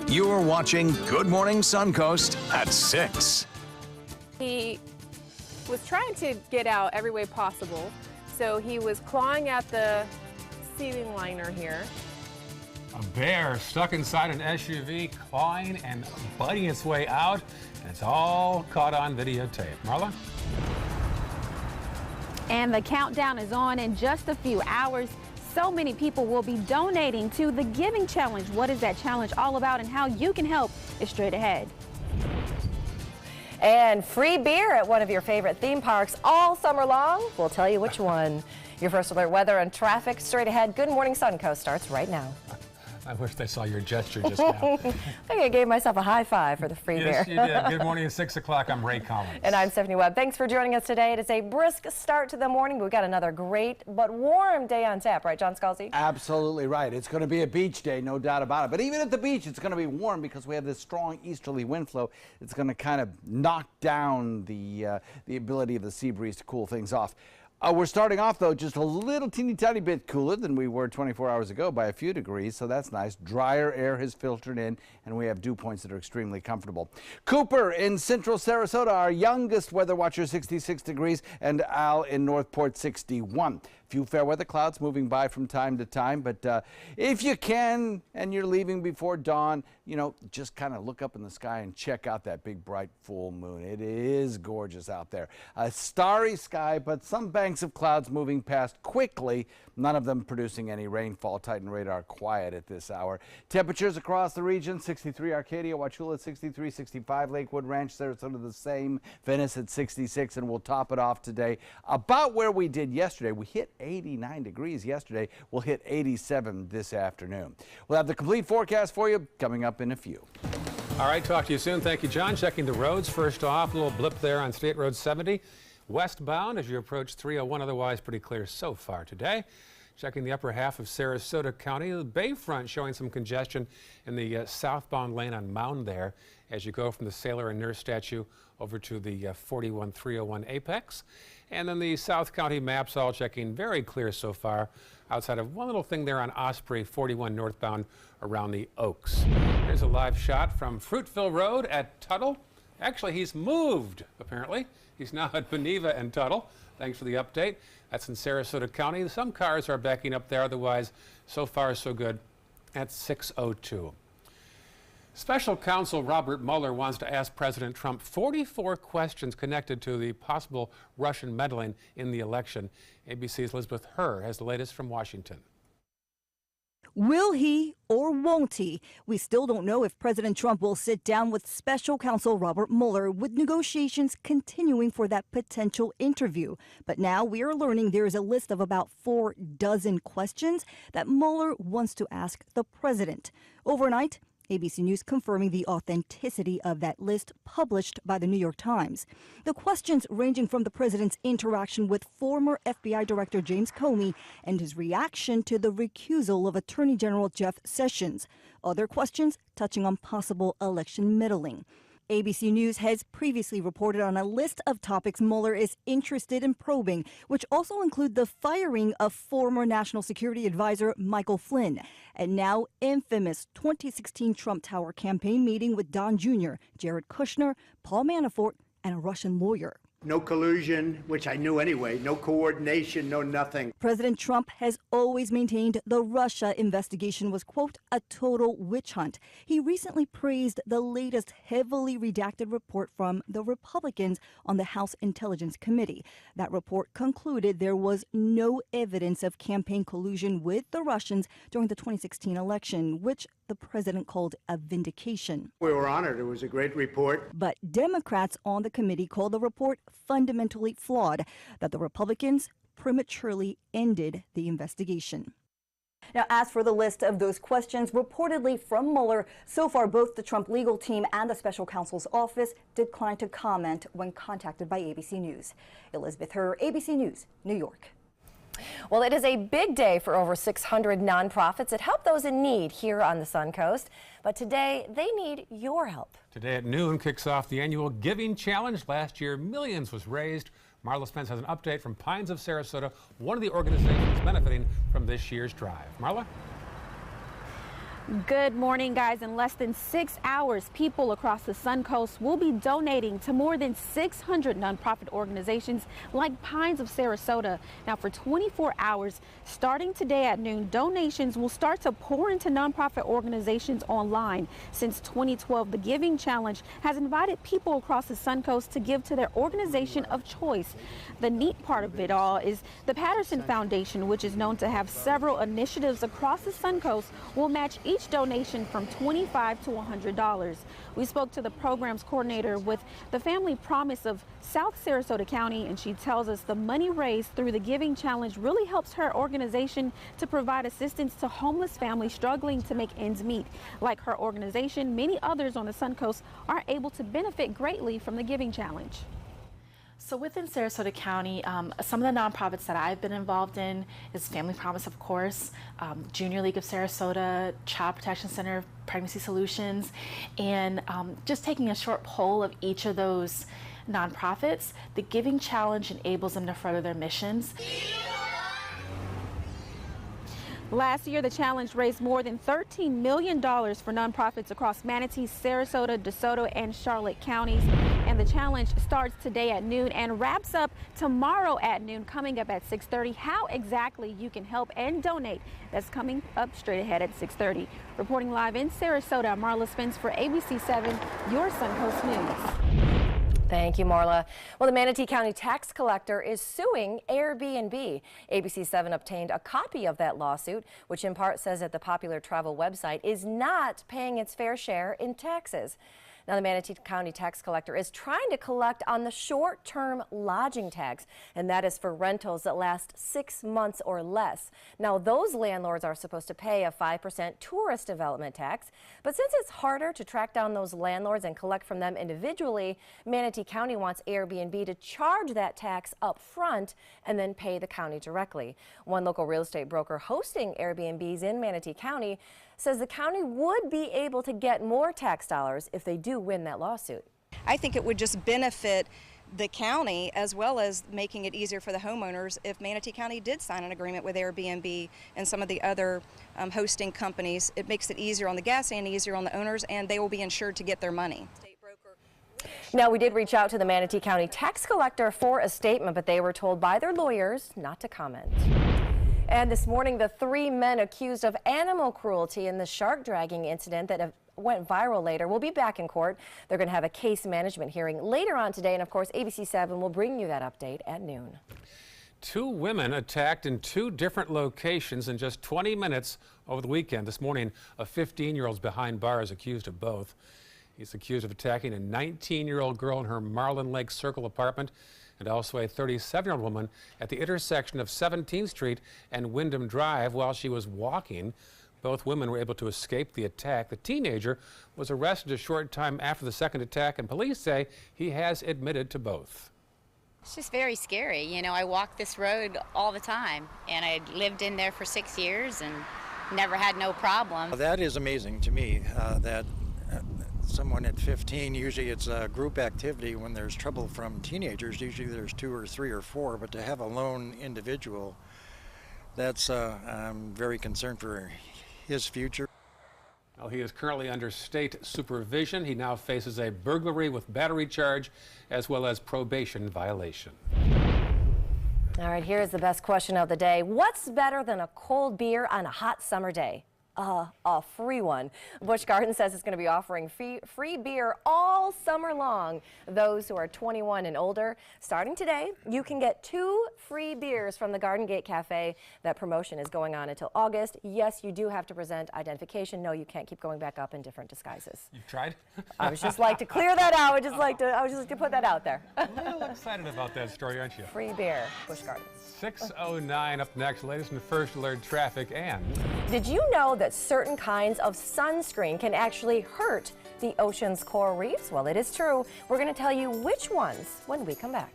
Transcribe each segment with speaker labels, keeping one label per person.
Speaker 1: You're watching Good Morning Suncoast at 6.
Speaker 2: He was trying to get out every way possible, so he was clawing at the ceiling liner here.
Speaker 3: A bear stuck inside an SUV, clawing and biting its way out, and it's all caught on videotape. Marla?
Speaker 4: And the countdown is on. In just a few hours, so many people will be donating to the Giving Challenge. What is that challenge all about and how you can help is straight ahead.
Speaker 5: And free beer at one of your favorite theme parks all summer long. We'll tell you which one. Your first alert weather and traffic straight ahead. Good Morning Suncoast starts right now.
Speaker 3: I wish they saw your gesture just now.
Speaker 5: I think I gave myself a high five for the free beer.
Speaker 3: Yes, you did. Good morning at 6 o'clock. I'm Ray Collins.
Speaker 5: And I'm Stephanie Webb. Thanks for joining us today. It is a brisk start to the morning. We've got another great but warm day on tap, right, John Scalzi?
Speaker 6: Absolutely right. It's going to be a beach day, no doubt about it. But even at the beach, it's going to be warm because we have this strong easterly wind flow. It's going to kind of knock down the ability of the sea breeze to cool things off. We're starting off, though, just a little teeny tiny bit cooler than we were 24 hours ago by a few degrees, so that's nice. Drier air has filtered in, and we have dew points that are extremely comfortable. Cooper in central Sarasota, our youngest weather watcher, 66 degrees, and Al in Northport, 61. Few fair weather clouds moving by from time to time, but if you can and you're leaving before dawn, you know, just kind of look up in the sky and check out that big bright full moon. It is gorgeous out there. A starry sky, but some banks of clouds moving past quickly, none of them producing any rainfall. Titan radar quiet at this hour. Temperatures across the region: 63 Arcadia, Wauchula 63, 65 Lakewood Ranch, Sarasota the same, Venice at 66, and we'll top it off today about where we did yesterday. We hit 89 degrees yesterday. We'll hit 87 this afternoon. We'll have the complete forecast for you coming up in a few.
Speaker 3: All right, talk to you soon. Thank you, John. Checking the roads. First off, a little blip there on State Road 70. Westbound as you approach 301, otherwise pretty clear so far today. Checking the upper half of Sarasota County, the Bayfront showing some congestion in the southbound lane on Mound there as you go from the Sailor and Nurse statue over to the 41301 Apex. And then the South County maps all checking very clear so far outside of one little thing there on Osprey 41 northbound around the Oaks. Here's a live shot from Fruitville Road at Tuttle. Actually, he's moved, apparently. He's now at Beneva and Tuttle. Thanks for the update. That's in Sarasota County. Some cars are backing up there. Otherwise, so far, so good at 6:02. Special counsel Robert Mueller wants to ask President Trump 44 questions connected to the possible Russian meddling in the election. ABC's Elizabeth Herr has the latest from Washington.
Speaker 7: Will he or won't he? We still don't know if President Trump will sit down with special counsel Robert Mueller, with negotiations continuing for that potential interview. But now we are learning there is a list of about 4 dozen questions that Mueller wants to ask the president. Overnight, ABC News confirming the authenticity of that list published by the New York Times. The questions ranging from the president's interaction with former FBI Director James Comey and his reaction to the recusal of Attorney General Jeff Sessions. Other questions touching on possible election meddling. ABC News has previously reported on a list of topics Mueller is interested in probing, which also include the firing of former National Security Advisor Michael Flynn, and now infamous 2016 Trump Tower campaign meeting with Don Jr., Jared Kushner, Paul Manafort, and a Russian lawyer.
Speaker 8: No collusion, which I knew anyway, no coordination, no nothing.
Speaker 7: President Trump has always maintained the Russia investigation was, quote, a total witch hunt. He recently praised the latest heavily redacted report from the Republicans on the House Intelligence Committee. That report concluded there was no evidence of campaign collusion with the Russians during the 2016 election, which the president called a vindication.
Speaker 8: We were honored. It was a great report.
Speaker 7: But Democrats on the committee called the report fundamentally flawed, that the Republicans prematurely ended the investigation. Now, as for the list of those questions reportedly from Mueller, so far both the Trump legal team and the special counsel's office declined to comment when contacted by ABC News. Elizabeth Herr, ABC News, New York.
Speaker 5: Well, it is a big day for over 600 nonprofits that help those in need here on the Suncoast. But today, they need your help.
Speaker 3: Today at noon kicks off the annual Giving Challenge. Last year, millions was raised. Marla Spence has an update from Pines of Sarasota, one of the organizations benefiting from this year's drive. Marla?
Speaker 4: Good morning, guys. In less than 6 hours, people across the Suncoast will be donating to more than 600 nonprofit organizations like Pines of Sarasota. Now, for 24 hours, starting today at noon, donations will start to pour into nonprofit organizations online. Since 2012, the Giving Challenge has invited people across the Suncoast to give to their organization of choice. The neat part of it all is the Patterson Foundation, which is known to have several initiatives across the Suncoast, will match each donation from $25 to $100. We spoke to the program's coordinator with the Family Promise of South Sarasota County, and she tells us the money raised through the Giving Challenge really helps her organization to provide assistance to homeless families struggling to make ends meet. Like her organization, many others on the Suncoast are able to benefit greatly from the Giving Challenge.
Speaker 9: So within Sarasota County, some of the nonprofits that I've been involved in is Family Promise, of course, Junior League of Sarasota, Child Protection Center, Pregnancy Solutions, and just taking a short poll of each of those nonprofits, the Giving Challenge enables them to further their missions.
Speaker 4: Last year, the challenge raised more than $13 million for nonprofits across Manatee, Sarasota, DeSoto, and Charlotte counties. And the challenge starts today at noon and wraps up tomorrow at noon, coming up at 6:30. How exactly you can help and donate, that's coming up straight ahead at 6:30. Reporting live in Sarasota, I'm Marla Spence for ABC 7, your Suncoast News.
Speaker 5: Thank you, Marla. Well, the Manatee County tax collector is suing Airbnb. ABC 7 obtained a copy of that lawsuit, which in part says that the popular travel website is not paying its fair share in taxes. Now, the Manatee County tax collector is trying to collect on the short-term lodging tax, and that is for rentals that last 6 months or less. Now, those landlords are supposed to pay a 5% tourist development tax, but since it's harder to track down those landlords and collect from them individually, Manatee County wants Airbnb to charge that tax up front and then pay the county directly. One local real estate broker hosting Airbnbs in Manatee County says the county would be able to get more tax dollars if they do win that lawsuit.
Speaker 10: I think it would just benefit the county as well as making it easier for the homeowners if Manatee County did sign an agreement with Airbnb and some of the other hosting companies. It makes it easier on the guests and easier on the owners, and they will be insured to get their money.
Speaker 5: Now, we did reach out to the Manatee County tax collector for a statement, but they were told by their lawyers not to comment. And this morning, the 3 men accused of animal cruelty in the shark dragging incident that went viral later will be back in court. They're going to have a case management hearing later on today. And of course, ABC 7 will bring you that update at noon.
Speaker 3: 2 women attacked in 2 different locations in just 20 minutes over the weekend. This morning, a 15-year-old's behind bars accused of both. He's accused of attacking a 19-year-old girl in her Marlin Lake Circle apartment and also a 37-year-old woman at the intersection of 17th Street and Wyndham Drive while she was walking. Both women were able to escape the attack. The teenager was arrested a short time after the second attack, and police say he has admitted to both.
Speaker 11: It's just very scary. You know, I walk this road all the time, and I lived in there for 6 years and never had no problem.
Speaker 12: That is amazing to me, that someone at 15, usually it's a group activity when there's trouble from teenagers, usually there's 2 or 3 or 4, but to have a lone individual, that's, I'm very concerned for his future.
Speaker 3: Well, he is currently under state supervision. He now faces a burglary with battery charge as well as probation violation.
Speaker 5: All right, here's the best question of the day. What's better than a cold beer on a hot summer day? A free one. Busch Gardens says it's going to be offering free beer all summer long. Those who are 21 and older, starting today, you can get 2 free beers from the Garden Gate Cafe. That promotion is going on until August. Yes, you do have to present identification. No, you can't keep going back up in different disguises.
Speaker 3: You've tried?
Speaker 5: I was just like to clear that out. I would just like to put that out there.
Speaker 3: A little excited about that story, aren't you?
Speaker 5: Free beer, Busch Gardens.
Speaker 3: 6:09 up next, latest and first alert traffic. And
Speaker 5: did you know that certain kinds of sunscreen can actually hurt the ocean's coral reefs? Well, it is true. We're going to tell you which ones when we come back.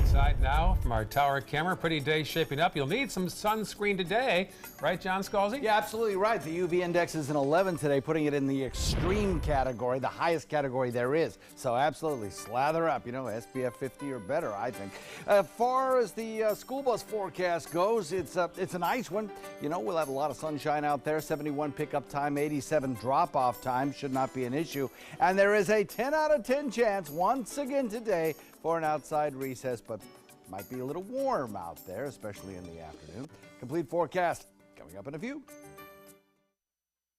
Speaker 3: outside now from our tower camera. Pretty day shaping up. You'll need some sunscreen today, right, John Scalzi?
Speaker 6: Yeah, absolutely right. The UV index is an 11 today, putting it in the extreme category, the highest category there is. So absolutely slather up, you know, SPF 50 or better, I think. As far as the school bus forecast goes, it's a nice one. You know, we'll have a lot of sunshine out there. 71 pickup time, 87 drop-off time. Should not be an issue. And there is a 10 out of 10 chance once again today for an outside recess, but might be a little warm out there, especially in the afternoon. Complete forecast coming up in a few.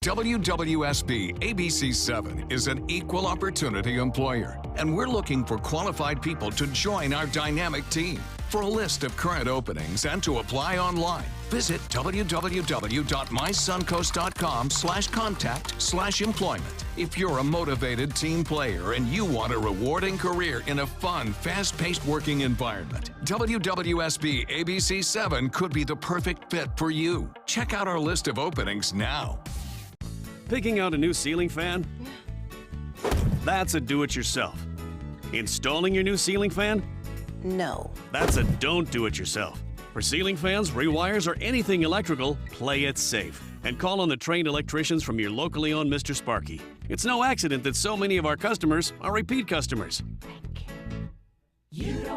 Speaker 1: WWSB ABC 7 is an equal opportunity employer, and we're looking for qualified people to join our dynamic team. For a list of current openings and to apply online, visit www.mysuncoast.com/contact/employment. If you're a motivated team player and you want a rewarding career in a fun, fast-paced working environment, WWSB ABC 7 could be the perfect fit for you. Check out our list of openings now.
Speaker 13: Picking out a new ceiling fan? That's a do-it-yourself. Installing your new ceiling fan?
Speaker 14: No.
Speaker 13: That's a don't do-it-yourself. For ceiling fans, rewires, or anything electrical, play it safe. And call on the trained electricians from your locally owned Mr. Sparky. It's no accident that so many of our customers are repeat customers.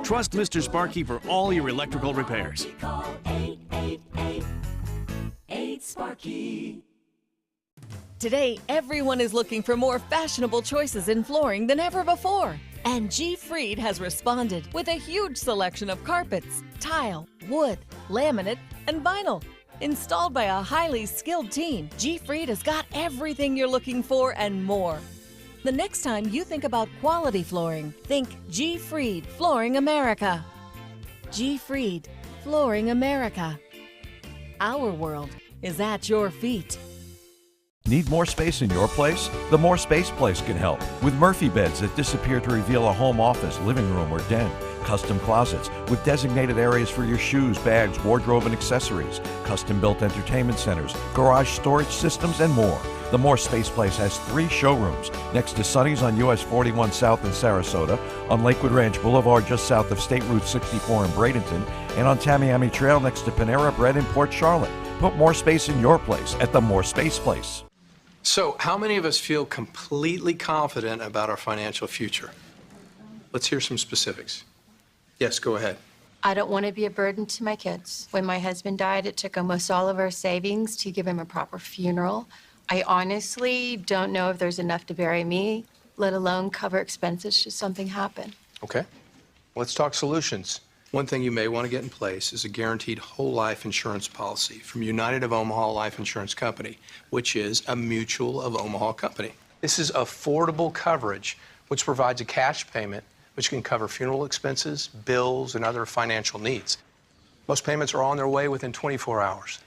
Speaker 13: Trust Mr. Sparky for all your electrical repairs.
Speaker 14: Call 888-8-SPARKY.
Speaker 15: Today, everyone is looking for more fashionable choices in flooring than ever before. And G. Fried has responded with a huge selection of carpets, tile, wood, laminate, and vinyl. Installed by a highly skilled team, G. Fried has got everything you're looking for and more. The next time you think about quality flooring, think G. Fried Flooring America. G. Fried Flooring America. Our world is at your feet.
Speaker 16: Need more space in your place? The More Space Place can help with Murphy beds that disappear to reveal a home office, living room, or den. Custom closets with designated areas for your shoes, bags, wardrobe, and accessories. Custom-built entertainment centers, garage storage systems, and more. The More Space Place has 3 showrooms next to Sonny's on US 41 South in Sarasota, on Lakewood Ranch Boulevard just south of State Route 64 in Bradenton, and on Tamiami Trail next to Panera Bread in Port Charlotte. Put more space in your place at the More Space Place.
Speaker 17: So, how many of us feel completely confident about our financial future? Let's hear some specifics. Yes, go ahead.
Speaker 18: I don't want to be a burden to my kids. When my husband died, it took almost all of our savings to give him a proper funeral. I honestly don't know if there's enough to bury me, let alone cover expenses should something happen.
Speaker 17: Okay. Let's talk solutions. One thing you may want to get in place is a guaranteed whole life insurance policy from United of Omaha Life Insurance Company, which is a Mutual of Omaha company. This is affordable coverage, which provides a cash payment which can cover funeral expenses, bills, and other financial needs. Most payments are on their way within 24 hours.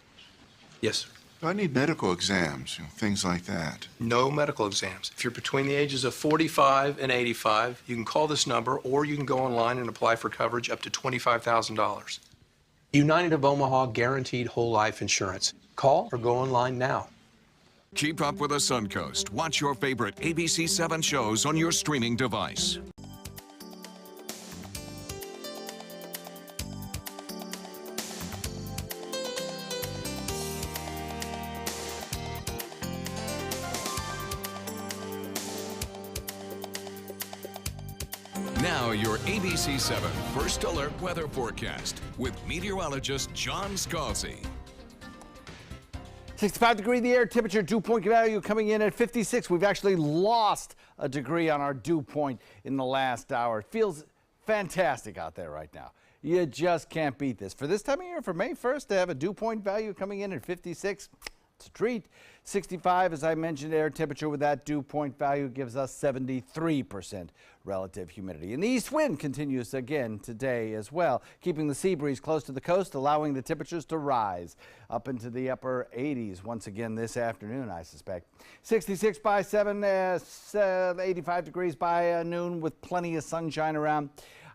Speaker 17: Yes, sir.
Speaker 19: I need medical exams, things like that.
Speaker 17: No medical exams. If you're between the ages of 45 and 85, you can call this number or you can go online and apply for coverage up to $25,000. United of Omaha Guaranteed Whole Life Insurance. Call or go online now.
Speaker 1: Keep up with the Suncoast. Watch your favorite ABC 7 shows on your streaming device. Now your ABC 7 First Alert Weather Forecast with meteorologist John Scalzi.
Speaker 6: 65-degree the air temperature, dew point value coming in at 56. We've actually lost a degree on our dew point in the last hour. It feels fantastic out there right now. You just can't beat this. For this time of year, for May 1st, to have a dew point value coming in at 56, it's a treat. 65, as I mentioned, air temperature with that dew point value gives us 73% relative humidity. And the east wind continues again today as well, keeping the sea breeze close to the coast, allowing the temperatures to rise up into the upper 80s once again this afternoon, I suspect. 66 by 7, 85 degrees by noon with plenty of sunshine around.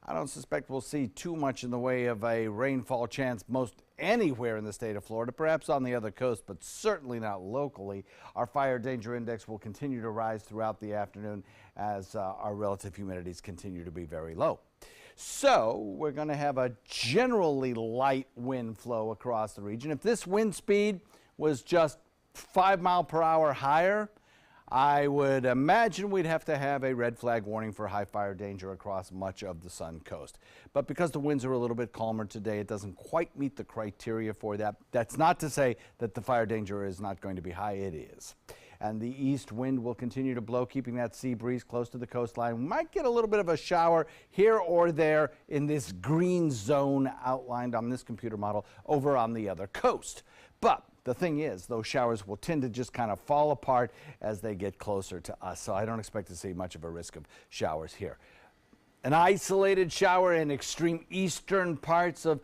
Speaker 6: I don't suspect we'll see too much in the way of a rainfall chance most anywhere in the state of Florida, perhaps on the other coast, but certainly not locally. Our fire danger index will continue to rise throughout the afternoon as our relative humidities continue to be very low. So we're going to have a generally light wind flow across the region. If this wind speed was just 5 miles per hour higher, I would imagine we'd have to have a red flag warning for high fire danger across much of the Suncoast. But because the winds are a little bit calmer today, it doesn't quite meet the criteria for that. That's not to say that the fire danger is not going to be high. It is. And the east wind will continue to blow, keeping that sea breeze close to the coastline. We might get a little bit of a shower here or there in this green zone outlined on this computer model over on the other coast. But the thing is, those showers will tend to just kind of fall apart as they get closer to us, so I don't expect to see much of a risk of showers here. An isolated shower in extreme eastern parts of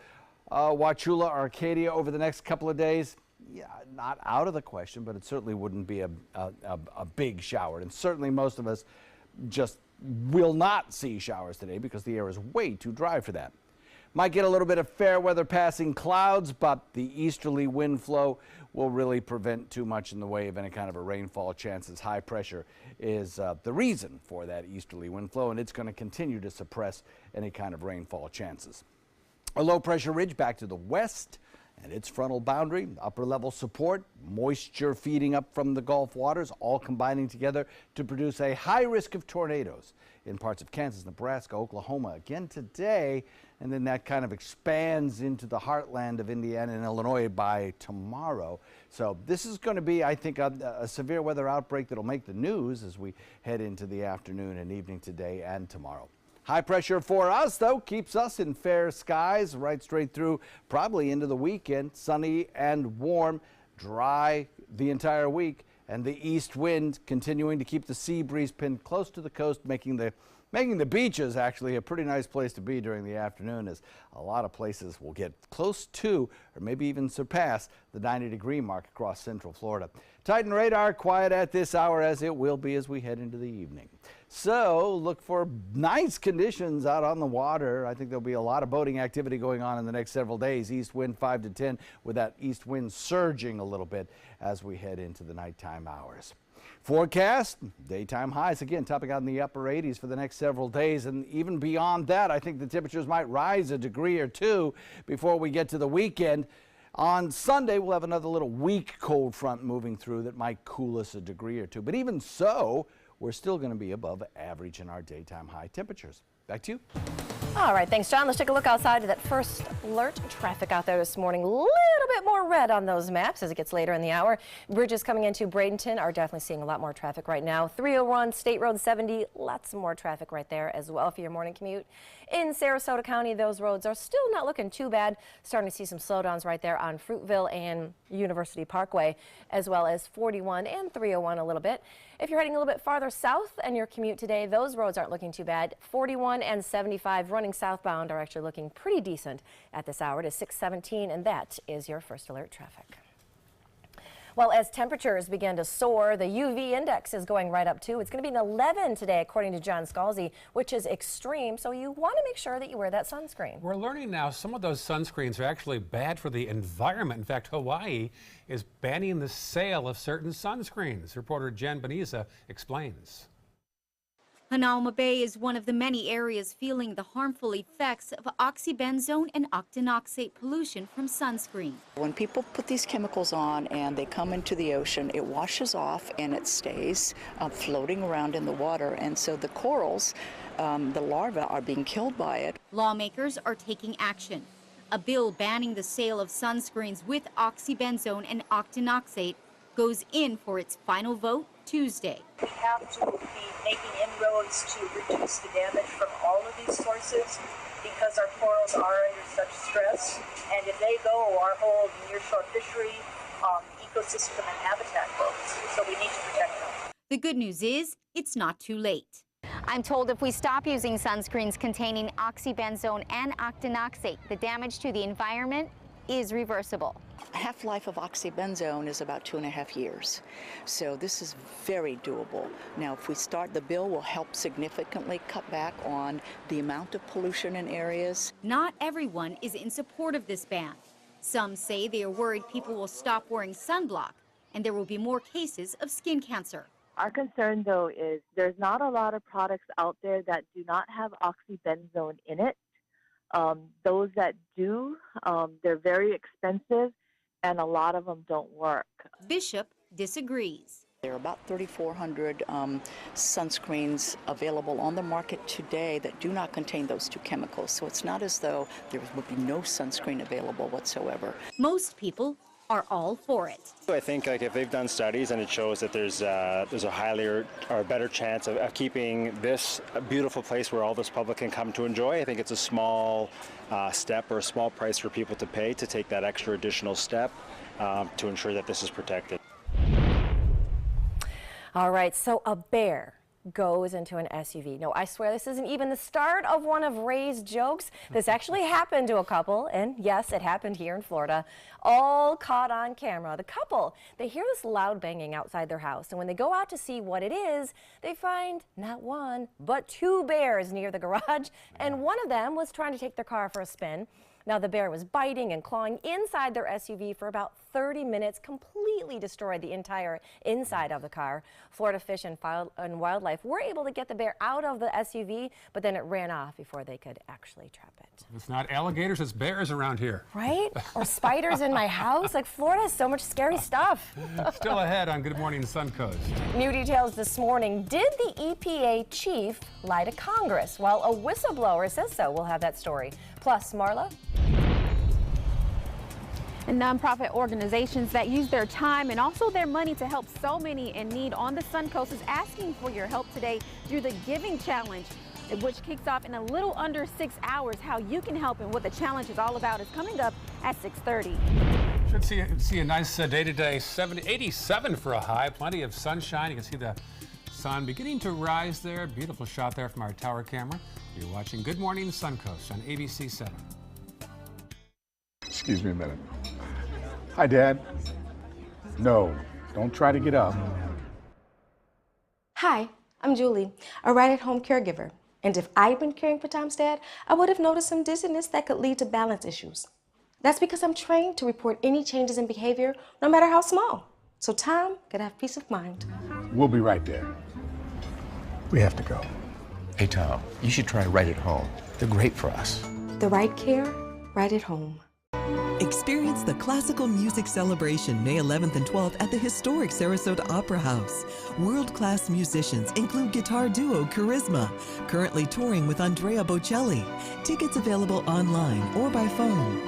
Speaker 6: Wauchula, Arcadia over the next couple of days, yeah, not out of the question, but it certainly wouldn't be a big shower. And certainly most of us just will not see showers today because the air is way too dry for that. Might get a little bit of fair weather passing clouds, but the easterly wind flow will really prevent too much in the way of any kind of a rainfall chances. High pressure is the reason for that easterly wind flow, and it's going to continue to suppress any kind of rainfall chances. A low pressure ridge back to the west and its frontal boundary, upper level support, moisture feeding up from the Gulf waters, all combining together to produce a high risk of tornadoes in parts of Kansas, Nebraska, Oklahoma again today, and then that kind of expands into the heartland of Indiana and Illinois by tomorrow. So this is going to be, I think, a severe weather outbreak that will make the news as we head into the afternoon and evening today and tomorrow. High pressure for us, though, keeps us in fair skies right straight through, probably into the weekend. Sunny and warm, dry the entire week, and the east wind continuing to keep the sea breeze pinned close to the coast, making the beaches actually a pretty nice place to be during the afternoon, as a lot of places will get close to or maybe even surpass the 90-degree mark across central Florida. Titan radar quiet at this hour, as it will be as we head into the evening. So look for nice conditions out on the water. I think there'll be a lot of boating activity going on in the next several days. East wind 5 to 10 with that east wind surging a little bit as we head into the nighttime hours. Forecast, daytime highs again topping out in the upper 80s for the next several days, and even beyond that I think the temperatures might rise a degree or two before we get to the weekend. On Sunday we'll have another little weak cold front moving through that might cool us a degree or two, but even so we're still going to be above average in our daytime high temperatures. Back to you.
Speaker 5: All right, thanks, John. Let's take a look outside at that first alert traffic out there this morning. A little bit more red on those maps as it gets later in the hour. Bridges coming into Bradenton are definitely seeing a lot more traffic right now. 301 State Road 70, lots more traffic right there as well for your morning commute. In Sarasota County, those roads are still not looking too bad. Starting to see some slowdowns right there on Fruitville and University Parkway, as well as 41 and 301 a little bit. If you're heading a little bit farther south and your commute today, those roads aren't looking too bad. 41 and 75 running southbound are actually looking pretty decent at this hour. It is 6:17, and that is your first alert traffic. Well, as temperatures begin to soar, the UV index is going right up too. It's going to be an 11 today, according to John Scalzi, which is extreme. So you want to make sure that you wear that sunscreen.
Speaker 3: We're learning now some of those sunscreens are actually bad for the environment. In fact, Hawaii is banning the sale of certain sunscreens. Reporter Jen Beniza explains.
Speaker 20: Hanauma Bay is one of the many areas feeling the harmful effects of oxybenzone and octinoxate pollution from sunscreen.
Speaker 21: When people put these chemicals on and they come into the ocean, it washes off and it stays floating around in the water. And so the corals, the larvae, are being killed by it.
Speaker 20: Lawmakers are taking action. A bill banning the sale of sunscreens with oxybenzone and octinoxate goes in for its final vote Tuesday.
Speaker 22: We have to be making inroads to reduce the damage from all of these sources because our corals are under such stress, and if they go, our whole nearshore fishery, ecosystem and habitat goes, so we need to protect them.
Speaker 20: The good news is it's not too late.
Speaker 23: I'm told if we stop using sunscreens containing oxybenzone and octinoxate, the damage to the environment is reversible.
Speaker 21: Half-life of oxybenzone is about 2.5 years. So this is very doable. Now, if we start, the bill will help significantly cut back on the amount of pollution in areas.
Speaker 20: Not everyone is in support of this ban. Some say they are worried people will stop wearing sunblock and there will be more cases of skin cancer.
Speaker 2: Our concern, though, is there's not a lot of products out there that do not have oxybenzone in it. Those that do, they're very expensive, and a lot of them don't work.
Speaker 20: Bishop disagrees.
Speaker 21: There are about 3,400 sunscreens available on the market today that do not contain those two chemicals. So it's not as though there would be no sunscreen available whatsoever.
Speaker 20: Most people are all for it.
Speaker 7: I think if they've done studies and it shows that there's a higher or better chance of keeping this a beautiful place where all this public can come to enjoy, I think it's a small step or a small price for people to pay to take that extra additional step to ensure that this is protected.
Speaker 5: All right, so a bear goes into an SUV. No, I swear this isn't even the start of one of Ray's jokes. This actually happened to a couple, and yes, it happened here in Florida, all caught on camera. The couple, they hear this loud banging outside their house, and when they go out to see what it is, they find not one, but two bears near the garage, and one of them was trying to take their car for a spin. Now, the bear was biting and clawing inside their SUV for about 30 minutes, completely destroyed the entire inside of the car. Florida Fish and Wildlife were able to get the bear out of the SUV, but then it ran off before they could actually trap it.
Speaker 3: It's not alligators, it's bears around here.
Speaker 5: Right? Or spiders in my house. Like, Florida has so much scary stuff.
Speaker 3: Still ahead on Good Morning Suncoast.
Speaker 5: New details this morning. Did the EPA chief lie to Congress? Well, a whistleblower says so. We'll have that story. Plus, Marla?
Speaker 4: And nonprofit organizations that use their time and also their money to help so many in need on the Suncoast is asking for your help today through the Giving Challenge, which kicks off in a little under 6 hours. How you can help and what the challenge is all about is coming up at 6:30.
Speaker 3: Should see a nice day today. 87 for a high. Plenty of sunshine. You can see the sun beginning to rise there. Beautiful shot there from our tower camera. You're watching Good Morning Suncoast on ABC 7.
Speaker 8: Excuse me a minute. Hi, Dad. No, don't try to get up.
Speaker 24: Hi, I'm Julie, a right-at-home caregiver. And if I'd been caring for Tom's dad, I would have noticed some dizziness that could lead to balance issues. That's because I'm trained to report any changes in behavior, no matter how small, so Tom could have peace of mind.
Speaker 8: We'll be right there. We have to go.
Speaker 25: Hey, Tom, you should try Right at Home. They're great for us.
Speaker 24: The right care, right at home.
Speaker 26: Experience the Classical Music Celebration May 11th and 12th at the historic Sarasota Opera House. World-class musicians include guitar duo Charisma, currently touring with Andrea Bocelli. Tickets available online or by phone.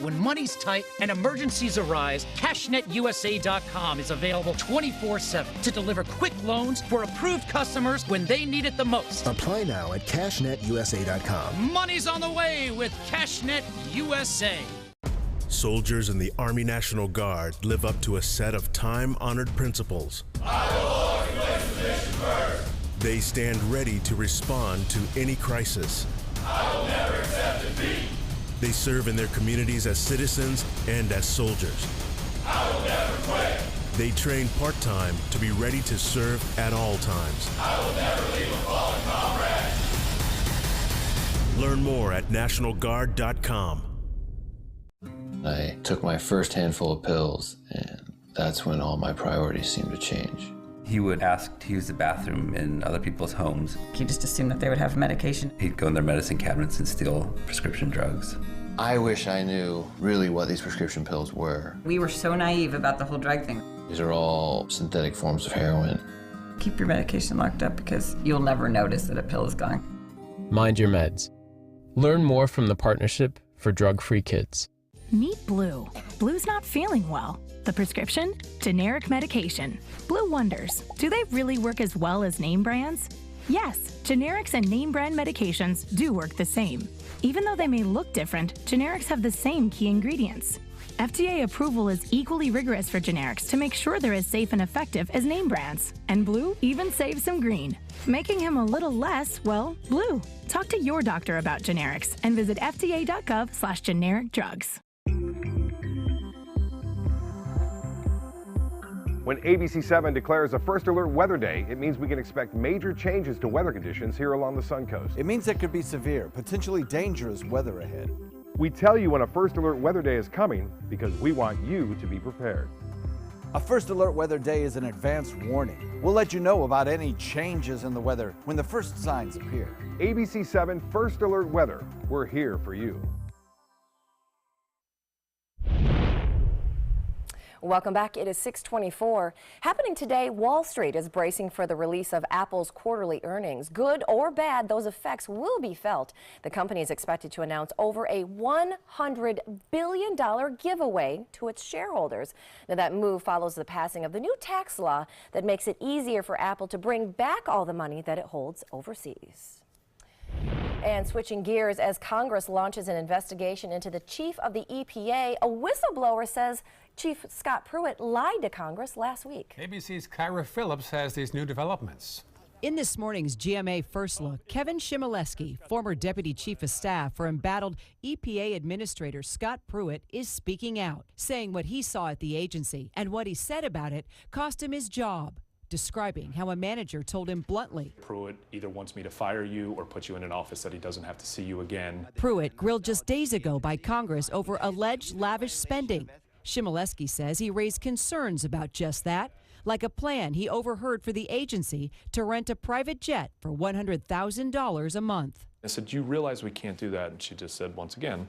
Speaker 27: When money's tight and emergencies arise, CashNetUSA.com is available 24/7 to deliver quick loans for approved customers when they need it the most.
Speaker 28: Apply now at CashNetUSA.com.
Speaker 27: Money's on the way with CashNet USA.
Speaker 29: Soldiers in the Army National Guard live up to a set of time-honored principles.
Speaker 30: I will always place the mission first.
Speaker 29: They stand ready to respond to any crisis.
Speaker 30: I will never accept defeat.
Speaker 29: They serve in their communities as citizens and as soldiers.
Speaker 30: I will never quit.
Speaker 29: They train part-time to be ready to serve at all times.
Speaker 30: I will never leave a fallen comrade.
Speaker 29: Learn more at nationalguard.com.
Speaker 31: I took my first handful of pills, and that's when all my priorities seemed to change.
Speaker 32: He would ask to use the bathroom in other people's homes.
Speaker 33: He just assumed that they would have medication.
Speaker 32: He'd go in their medicine cabinets and steal prescription drugs.
Speaker 31: I wish I knew really what these prescription pills were.
Speaker 33: We were so naive about the whole drug thing.
Speaker 31: These are all synthetic forms of heroin.
Speaker 33: Keep your medication locked up because you'll never notice that a pill is gone.
Speaker 34: Mind your meds. Learn more from the Partnership for Drug-Free Kids.
Speaker 35: Meet Blue. Blue's not feeling well. The prescription? Generic medication. Blue wonders, do they really work as well as name brands? Yes, generics and name brand medications do work the same. Even though they may look different, generics have the same key ingredients. FDA approval is equally rigorous for generics to make sure they're as safe and effective as name brands. And Blue even saves some green, making him a little less, well, blue. Talk to your doctor about generics and visit fda.gov/generic drugs.
Speaker 36: When ABC 7 declares a First Alert Weather Day, it means we can expect major changes to weather conditions here along the Suncoast.
Speaker 6: It means there could be severe, potentially dangerous weather ahead.
Speaker 36: We tell you when a First Alert Weather Day is coming because we want you to be prepared.
Speaker 6: A first alert weather day is an advance warning. We'll let you know about any changes in the weather when the first signs appear.
Speaker 36: ABC 7 First Alert Weather. We're here for you.
Speaker 5: Welcome back. It is 6:24. Happening today, Wall Street is bracing for the release of Apple's quarterly earnings. Good or bad, those effects will be felt. The company is expected to announce over a $100 billion giveaway to its shareholders. Now, that move follows the passing of the new tax law that makes it easier for Apple to bring back all the money that it holds overseas. And switching gears, as Congress launches an investigation into the chief of the EPA, a whistleblower says Chief Scott Pruitt lied to Congress last week.
Speaker 3: ABC's Kyra Phillips has these new developments.
Speaker 1: In this morning's GMA First Look, Kevin Chmielewski, former Deputy Chief of Staff for embattled EPA Administrator Scott Pruitt, is speaking out, saying what he saw at the agency and what he said about it cost him his job, describing how a manager told him bluntly,
Speaker 2: Pruitt either wants me to fire you or put you in an office that he doesn't have to see you again.
Speaker 1: Pruitt grilled just days ago by Congress over alleged lavish spending. Chmielewski says he raised concerns about just that, like a plan he overheard for the agency to rent a private jet for $100,000 a month.
Speaker 2: I said, "Do you realize we can't do that?" And she just said, once again,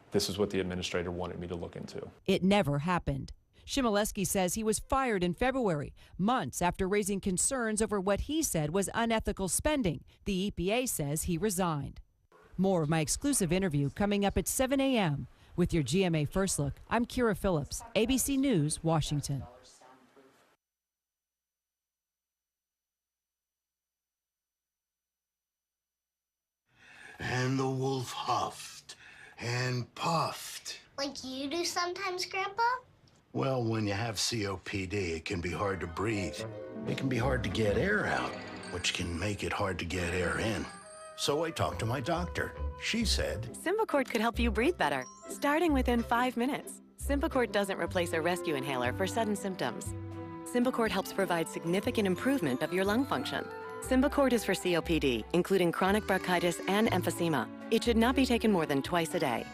Speaker 2: this is what the administrator wanted me to look into.
Speaker 1: It never happened. Chmielewski says he was fired in February, months after raising concerns over what he said was unethical spending. The EPA says he resigned. More of my exclusive interview coming up at 7 a.m. With your GMA First Look, I'm Kyra Phillips, ABC News, Washington.
Speaker 9: And the wolf huffed and puffed.
Speaker 10: Like you do sometimes, Grandpa?
Speaker 9: Well, when you have COPD, it can be hard to breathe. It can be hard to get air out, which can make it hard to get air in. So I talked to my doctor. She said,
Speaker 11: Symbicort could help you breathe better, starting within 5 minutes. Symbicort doesn't replace a rescue inhaler for sudden symptoms. Symbicort helps provide significant improvement of your lung function. Symbicort is for COPD, including chronic bronchitis and emphysema. It should not be taken more than twice a day.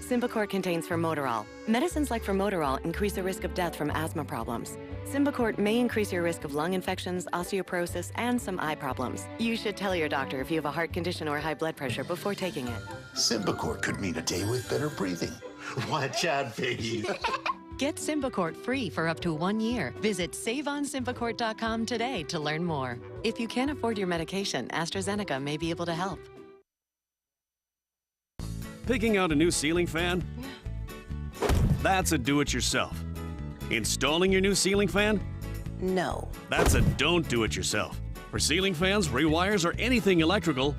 Speaker 11: Symbicort contains formoterol. Medicines like formoterol increase the risk of death from asthma problems. Symbicort may increase your risk of lung infections, osteoporosis, and some eye problems. You should tell your doctor if you have a heart condition or high blood pressure before taking it.
Speaker 9: Symbicort could mean a day with better breathing. Watch out, piggy.
Speaker 11: Get Symbicort free for up to 1 year. Visit SaveOnSymbicort.com today to learn more. If you can't afford your medication, AstraZeneca may be able to help.
Speaker 12: Picking out a new ceiling fan? That's a do-it-yourself. Installing your new ceiling fan?
Speaker 11: No.
Speaker 12: That's a don't do-it-yourself. For ceiling fans, rewires, or anything electrical,